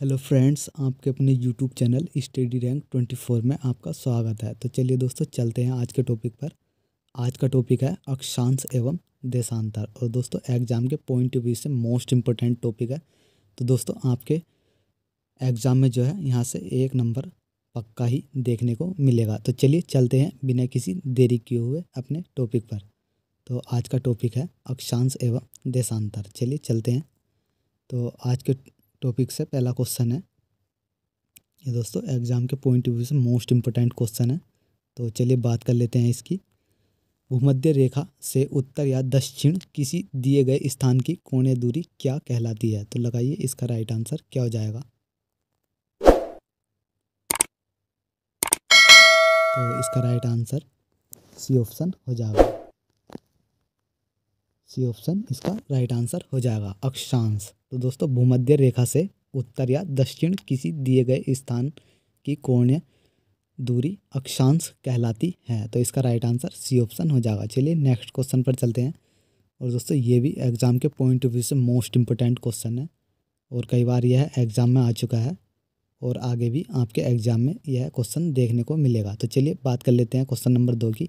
Hello friends, आपके अपने YouTube channel study rank 24 में आपका स्वागत है। तो चलिए दोस्तों, चलते हैं आज के टॉपिक पर। आज का टॉपिक है अक्षांश एवं देशांतर। और दोस्तों, एग्जाम के पॉइंट ऑफ व्यू से मोस्ट इम्पोर्टेंट टॉपिक है। तो दोस्तों, आपके एग्ज़ाम में जो है यहाँ से 1 नंबर पक्का ही देखने को मिलेगा। तो चलिए चलते हैं बिना किसी देरी किए हुए अपने टॉपिक पर। तो आज का टॉपिक है अक्षांश एवं देशांतर। चलिए चलते हैं। तो आज के टॉपिक से पहला क्वेश्चन है, ये दोस्तों एग्जाम के पॉइंट ऑफ व्यू से मोस्ट इम्पोर्टेंट क्वेश्चन है। तो चलिए बात कर लेते हैं इसकी। भूमध्य रेखा से उत्तर या दक्षिण किसी दिए गए स्थान की कोणीय दूरी क्या कहलाती है? तो लगाइए इसका राइट आंसर क्या हो जाएगा। तो इसका राइट आंसर सी ऑप्शन हो जाएगा। सी ऑप्शन इसका राइट आंसर हो जाएगा, अक्षांश। तो दोस्तों, भूमध्य रेखा से उत्तर या दक्षिण किसी दिए गए स्थान की कोणीय दूरी अक्षांश कहलाती है। तो इसका राइट आंसर सी ऑप्शन हो जाएगा। चलिए नेक्स्ट क्वेश्चन पर चलते हैं। और दोस्तों, ये भी एग्जाम के पॉइंट ऑफ व्यू से मोस्ट इम्पोर्टेंट क्वेश्चन है और कई बार यह एग्जाम में आ चुका है और आगे भी आपके एग्जाम में यह क्वेश्चन देखने को मिलेगा। तो चलिए बात कर लेते हैं क्वेश्चन नंबर 2 की।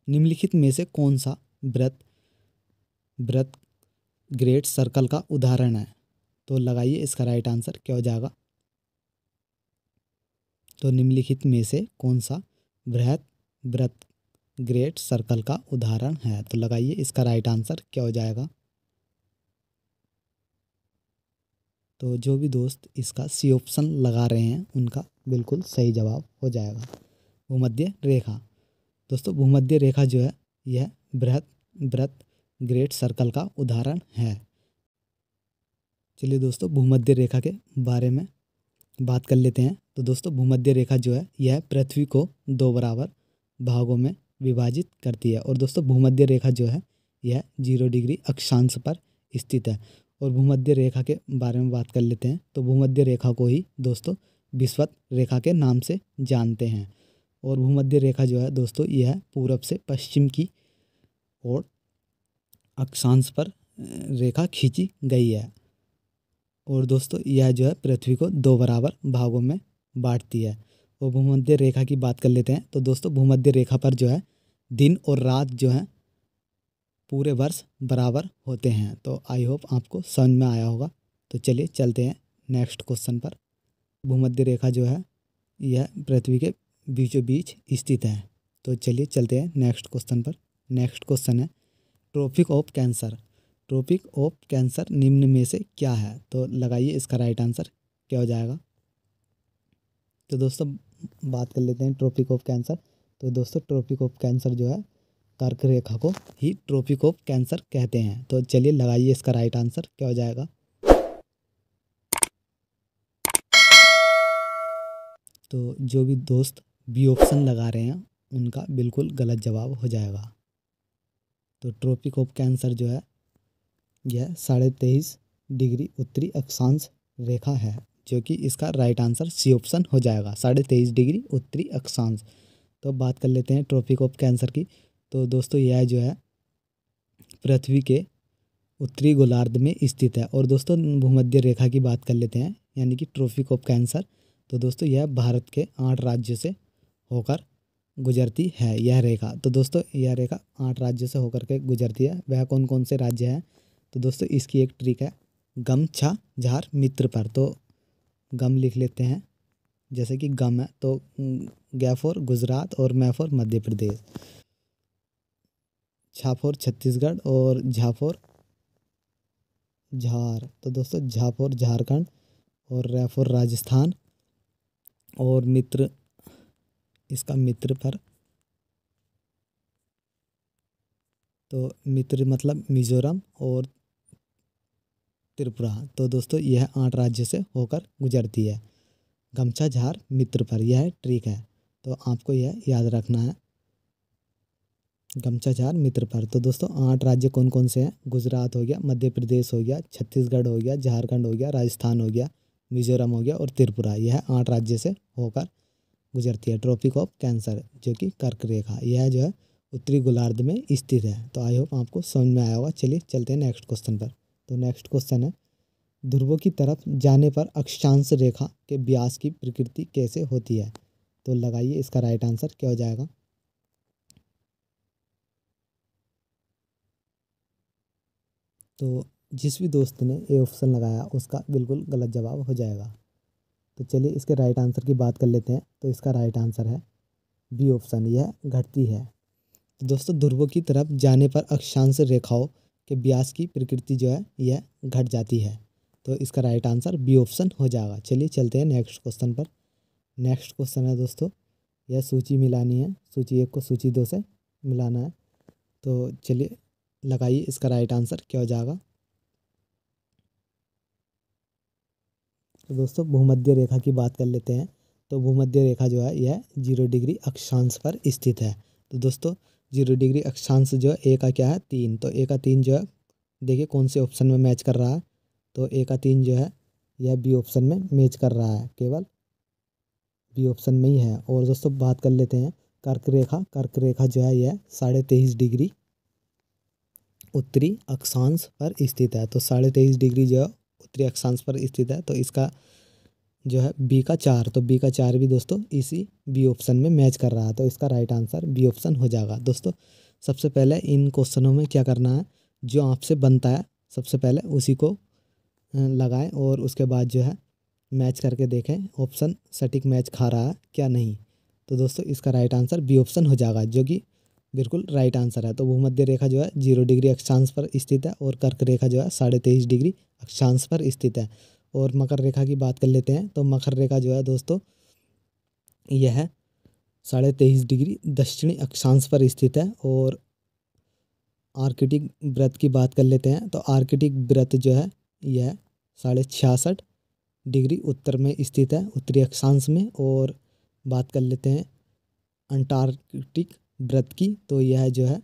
निम्नलिखित में से कौन सा वृत्त वृत्त ग्रेट सर्कल का उदाहरण है? तो लगाइए इसका राइट आंसर क्या हो जाएगा। तो निम्नलिखित में से कौन सा वृहत वृत्त ग्रेट सर्कल का उदाहरण है? तो लगाइए इसका राइट आंसर क्या हो जाएगा। तो जो भी दोस्त इसका सी ऑप्शन लगा रहे हैं उनका बिल्कुल सही जवाब हो जाएगा, भूमध्य रेखा। दोस्तों, भूमध्य रेखा जो है यह बृहत वृत्त ग्रेट सर्कल का उदाहरण है। चलिए दोस्तों, भूमध्य रेखा के बारे में बात कर लेते हैं। तो दोस्तों, भूमध्य रेखा जो है यह पृथ्वी को 2 बराबर भागों में विभाजित करती है। और दोस्तों, भूमध्य रेखा जो है यह 0 डिग्री अक्षांश पर स्थित है। और भूमध्य रेखा के बारे में बात कर लेते हैं। तो भूमध्य रेखा को ही दोस्तों विषुवत रेखा के नाम से जानते हैं। और भूमध्य रेखा जो है दोस्तों यह पूरब से पश्चिम की ओर अक्षांश पर रेखा खींची गई है। और दोस्तों, यह जो है पृथ्वी को 2 बराबर भागों में बांटती है। और भूमध्य रेखा की बात कर लेते हैं। तो दोस्तों, भूमध्य रेखा पर जो है दिन और रात जो है पूरे वर्ष बराबर होते हैं। तो आई होप आपको समझ में आया होगा। तो चलिए चलते हैं नेक्स्ट क्वेश्चन पर। भूमध्य रेखा जो है यह पृथ्वी के बीचों बीच स्थित है। तो चलिए चलते हैं नेक्स्ट क्वेश्चन पर। नेक्स्ट क्वेश्चन है, Tropic of Cancer. Tropic of Cancer निम्न में से क्या है? तो लगाइए इसका राइट आंसर क्या हो जाएगा। तो दोस्तों, बात कर लेते हैं ट्रॉपिक ऑफ कैंसर। तो दोस्तों, ट्रॉपिक ऑफ कैंसर जो है कर्क रेखा को ही ट्रॉपिक ऑफ कैंसर कहते हैं। तो चलिए लगाइए इसका राइट आंसर क्या हो जाएगा। तो जो भी दोस्त बी ऑप्शन लगा रहे हैं उनका बिल्कुल गलत जवाब हो जाएगा। तो ट्रॉपिक ऑफ कैंसर जो है यह 23.5 डिग्री उत्तरी अक्षांश रेखा है, जो कि इसका राइट आंसर सी ऑप्शन हो जाएगा, 23.5 डिग्री उत्तरी अक्षांश। तो बात कर लेते हैं ट्रॉपिक ऑफ कैंसर की। तो दोस्तों, यह जो है पृथ्वी के उत्तरी गोलार्ध में स्थित है। और दोस्तों, भूमध्य रेखा की बात कर लेते हैं, यानी कि ट्रॉपिक ऑफ कैंसर। तो दोस्तों, यह भारत के 8 राज्यों से होकर गुजरती है यह रेखा। तो दोस्तों, यह रेखा 8 राज्यों से होकर के गुजरती है। वह कौन कौन से राज्य हैं? तो दोस्तों, इसकी एक ट्रिक है, गम छा झार मित्र पर। तो गम लिख लेते हैं, जैसे कि गम है तो ग फॉर गुजरात और मैं फॉर मध्य प्रदेश, छा फॉर छत्तीसगढ़ और झा फॉर झार। तो दोस्तों, झा फॉर झारखंड और रै फॉर राजस्थान और मित्र, इसका मित्र पर, तो मित्र मतलब मिजोरम और त्रिपुरा। तो दोस्तों, यह 8 राज्यों से होकर गुजरती है। गमछा झार मित्र पर, यह ट्रिक है, तो आपको यह याद रखना है, गमछा झार मित्र पर। तो दोस्तों, 8 राज्य कौन कौन से हैं? गुजरात हो गया, मध्य प्रदेश हो गया, छत्तीसगढ़ हो गया, झारखंड हो गया, राजस्थान हो गया, मिजोरम हो गया और त्रिपुरा। यह 8 राज्य से होकर गुजरती है ट्रॉपिक ऑफ कैंसर, जो कि कर्क रेखा, यह जो है उत्तरी गोलार्ध में स्थित है। तो आई होप आपको समझ में आया होगा। चलिए चलते हैं नेक्स्ट क्वेश्चन पर। तो नेक्स्ट क्वेश्चन है, ध्रुवों की तरफ जाने पर अक्षांश रेखा के व्यास की प्रकृति कैसे होती है? तो लगाइए इसका राइट आंसर क्या हो जाएगा। तो जिस भी दोस्त ने ए ऑप्शन लगाया उसका बिल्कुल गलत जवाब हो जाएगा। तो चलिए इसके राइट आंसर की बात कर लेते हैं। तो इसका राइट आंसर है बी ऑप्शन, यह घटती है। तो दोस्तों ध्रुवों की तरफ जाने पर अक्षांश रेखाओं के व्यास की प्रकृति जो है यह घट जाती है। तो इसका राइट आंसर बी ऑप्शन हो जाएगा। चलिए चलते हैं नेक्स्ट क्वेश्चन पर। नेक्स्ट क्वेश्चन है दोस्तों, यह सूची मिलानी है, सूची 1 को सूची 2 से मिलाना है। तो चलिए लगाइए इसका राइट आंसर क्या हो जाएगा। तो दोस्तों भूमध्य रेखा की बात कर लेते हैं। तो भूमध्य रेखा जो है यह 0 डिग्री अक्षांश पर स्थित है। तो दोस्तों 0 डिग्री अक्षांश जो है ए का क्या है 3, तो ए का 3 जो है देखिए कौन से ऑप्शन में मैच कर रहा है। तो ए का 3 जो है यह बी ऑप्शन में मैच कर रहा है, केवल बी ऑप्शन में ही है। और दोस्तों बात कर लेते हैं कर्क रेखा। कर्क रेखा जो है यह 23.5 डिग्री उत्तरी अक्षांश पर स्थित है। तो 23.5 डिग्री जो है उत्तरी अक्षांश पर स्थित है। तो इसका जो है बी का 4, तो बी का 4 भी दोस्तों इसी बी ऑप्शन में मैच कर रहा है। तो इसका राइट आंसर बी ऑप्शन हो जाएगा। दोस्तों सबसे पहले इन क्वेश्चनों में क्या करना है, जो आपसे बनता है सबसे पहले उसी को लगाएं और उसके बाद जो है मैच करके देखें ऑप्शन सटीक मैच खा रहा है क्या नहीं। तो दोस्तों इसका राइट आंसर बी ऑप्शन हो जाएगा, जो कि बिल्कुल राइट आंसर है। तो भूमध्य रेखा जो है 0 डिग्री अक्षांश पर स्थित है और कर्क रेखा जो है 23.5 डिग्री अक्षांश पर स्थित है। और मकर रेखा की बात कर लेते हैं। तो मकर रेखा जो है दोस्तों यह 23.5 डिग्री दक्षिणी अक्षांश पर स्थित है। और आर्कटिक व्रत की बात कर लेते हैं। तो आर्कटिक व्रत जो है यह 66.5 डिग्री उत्तर में स्थित है, उत्तरी अक्षांश में। और बात कर लेते हैं अंटार्कटिक व्रत की, तो यह जो है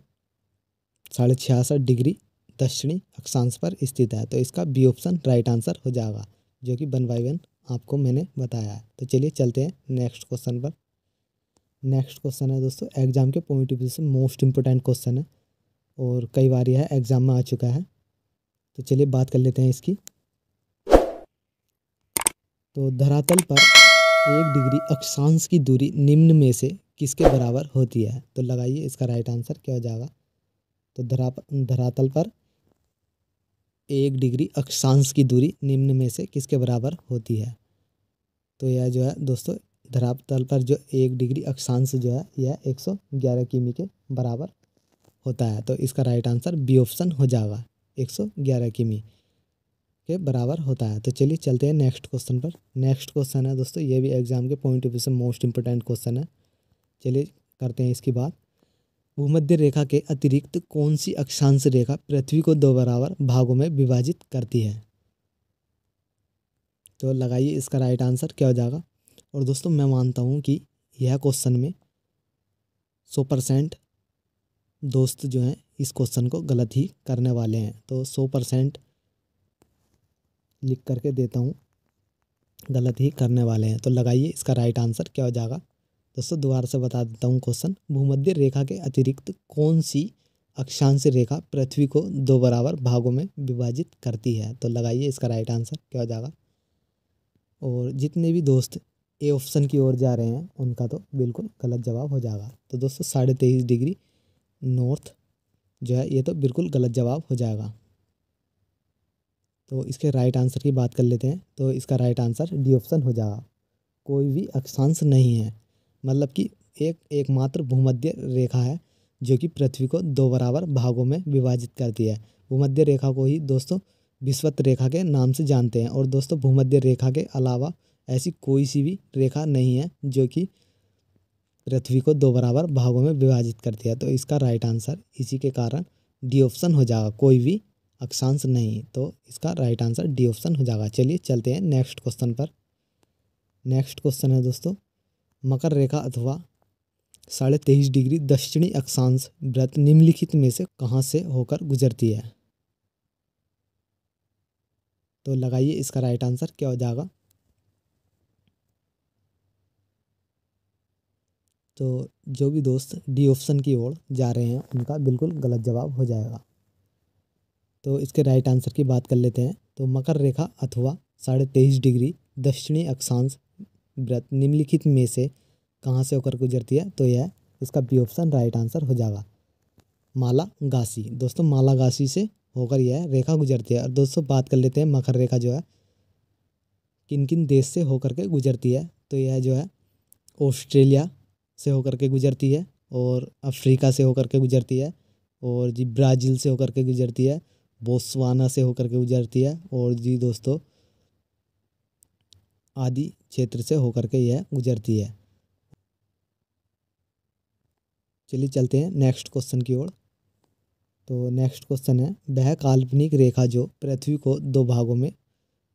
66.5 डिग्री दक्षिणी अक्षांश पर स्थित है। तो इसका बी ऑप्शन राइट आंसर हो जाएगा, जो कि 1 बाय 1 आपको मैंने बताया है। तो चलिए चलते हैं नेक्स्ट क्वेश्चन पर। नेक्स्ट क्वेश्चन है दोस्तों एग्जाम के पॉइंट ऑफ व्यू से मोस्ट इंपोर्टेंट क्वेश्चन है और कई बार यह एग्जाम में आ चुका है। तो चलिए बात कर लेते हैं इसकी। तो धरातल पर 1 डिग्री अक्षांश की दूरी निम्न में से किसके बराबर होती है? तो लगाइए इसका राइट आंसर क्या हो जाएगा। तो धरातल पर 1 डिग्री अक्षांश की दूरी निम्न में से किसके बराबर होती है? तो यह जो है दोस्तों धरातल पर जो 1 डिग्री अक्षांश जो है यह 111 किमी के बराबर होता है। तो इसका राइट आंसर बी ऑप्शन हो जाएगा, 111 किमी के बराबर होता है। तो चलिए चलते हैं नेक्स्ट क्वेश्चन पर। नेक्स्ट क्वेश्चन है दोस्तों ये भी एग्जाम के पॉइंट ऑफ व्यू से मोस्ट इंपोर्टेंट क्वेश्चन है। चलिए करते हैं इसकी बात। भूमध्य रेखा के अतिरिक्त कौन सी अक्षांश रेखा पृथ्वी को 2 बराबर भागों में विभाजित करती है? तो लगाइए इसका राइट आंसर क्या हो जाएगा। और दोस्तों मैं मानता हूँ कि यह क्वेश्चन में 100% दोस्त जो हैं इस क्वेश्चन को गलत ही करने वाले हैं। तो 100% लिख करके देता हूँ, गलत ही करने वाले हैं। तो लगाइए इसका राइट आंसर क्या हो जाएगा। दोस्तों दोबारा से बता देता हूँ क्वेश्चन, भूमध्य रेखा के अतिरिक्त कौन सी अक्षांश रेखा पृथ्वी को 2 बराबर भागों में विभाजित करती है? तो लगाइए इसका राइट आंसर क्या हो जाएगा। और जितने भी दोस्त ए ऑप्शन की ओर जा रहे हैं उनका तो बिल्कुल गलत जवाब हो जाएगा। तो दोस्तों 23.5 डिग्री नॉर्थ जो है ये तो बिल्कुल गलत जवाब हो जाएगा। तो इसके राइट आंसर की बात कर लेते हैं। तो इसका राइट आंसर डी ऑप्शन हो जाएगा, कोई भी अक्षांश नहीं है। मतलब कि एकमात्र भूमध्य रेखा है जो कि पृथ्वी को 2 बराबर भागों में विभाजित करती है। भूमध्य रेखा को ही दोस्तों विषुवत रेखा के नाम से जानते हैं। और दोस्तों भूमध्य रेखा के अलावा ऐसी कोई सी भी रेखा नहीं है जो कि पृथ्वी को 2 बराबर भागों में विभाजित करती है। तो इसका राइट आंसर इसी के कारण डी ऑप्शन हो जाएगा, कोई भी अक्षांश नहीं। तो इसका राइट आंसर डी ऑप्शन हो जाएगा। चलिए चलते हैं नेक्स्ट क्वेश्चन पर। नेक्स्ट क्वेश्चन है दोस्तों मकर रेखा अथवा 23.5 डिग्री दक्षिणी अक्षांश व्रत निम्नलिखित में से कहाँ से होकर गुजरती है? तो लगाइए इसका राइट आंसर क्या हो जाएगा। तो जो भी दोस्त डी ऑप्शन की ओर जा रहे हैं उनका बिल्कुल गलत जवाब हो जाएगा। तो इसके राइट आंसर की बात कर लेते हैं। तो मकर रेखा अथवा 23.5 डिग्री दक्षिणी अक्षांश वृत्त निम्नलिखित में से कहाँ से होकर गुजरती है? तो यह इसका बी ऑप्शन राइट आंसर हो जाएगा, मालागासी। दोस्तों मालागासी से होकर यह रेखा गुजरती है। और दोस्तों बात कर लेते हैं मकर रेखा जो है किन किन देश से होकर के गुजरती है? तो यह जो है ऑस्ट्रेलिया से होकर के गुजरती है, और अफ्रीका से होकर के गुजरती है, और जी ब्राज़ील से होकर के गुजरती है, बोत्सवाना से होकर के गुजरती है, और जी दोस्तों आदि क्षेत्र से होकर के यह गुजरती है। चलिए चलते हैं नेक्स्ट क्वेश्चन की ओर। तो नेक्स्ट क्वेश्चन है, वह काल्पनिक रेखा जो पृथ्वी को 2 भागों में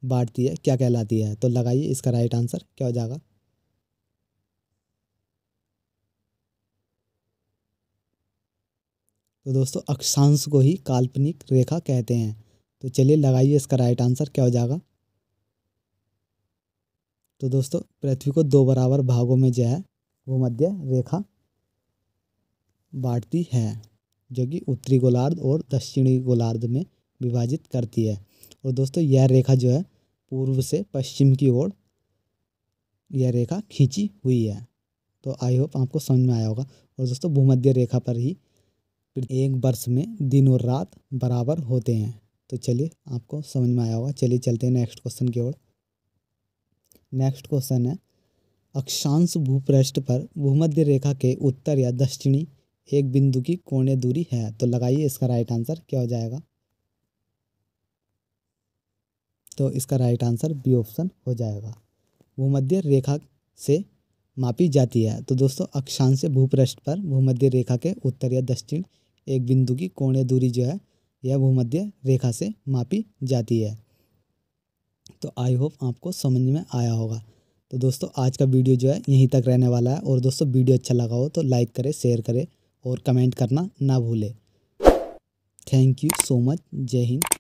बांटती है क्या कहलाती है? तो लगाइए इसका राइट आंसर क्या हो जाएगा। तो दोस्तों अक्षांश को ही काल्पनिक रेखा कहते हैं। तो चलिए लगाइए इसका राइट आंसर क्या हो जाएगा। तो दोस्तों पृथ्वी को 2 बराबर भागों में जो है भूमध्य रेखा बांटती है, जो कि उत्तरी गोलार्ध और दक्षिणी गोलार्ध में विभाजित करती है। और दोस्तों यह रेखा जो है पूर्व से पश्चिम की ओर यह रेखा खींची हुई है। तो आई होप आपको समझ में आया होगा। और दोस्तों भूमध्य रेखा पर ही एक वर्ष में दिन और रात बराबर होते हैं। तो चलिए आपको समझ में आया होगा। चलिए चलते हैं नेक्स्ट क्वेश्चन की ओर। नेक्स्ट क्वेश्चन है, अक्षांश भूपृष्ठ पर भूमध्य रेखा के उत्तर या दक्षिणी एक बिंदु की कोणीय दूरी है। तो लगाइए इसका राइट आंसर क्या हो जाएगा। तो इसका राइट आंसर बी ऑप्शन हो जाएगा, भूमध्य रेखा से मापी जाती है। तो दोस्तों अक्षांश भूपृष्ठ पर भूमध्य रेखा के उत्तर या दक्षिण एक बिंदु की कोणीय दूरी जो है यह भूमध्य रेखा से मापी जाती है। तो आई होप आपको समझ में आया होगा। तो दोस्तों आज का वीडियो जो है यहीं तक रहने वाला है। और दोस्तों वीडियो अच्छा लगा हो तो लाइक करें, शेयर करें और कमेंट करना ना भूलें। Thank you so much. जय हिंद।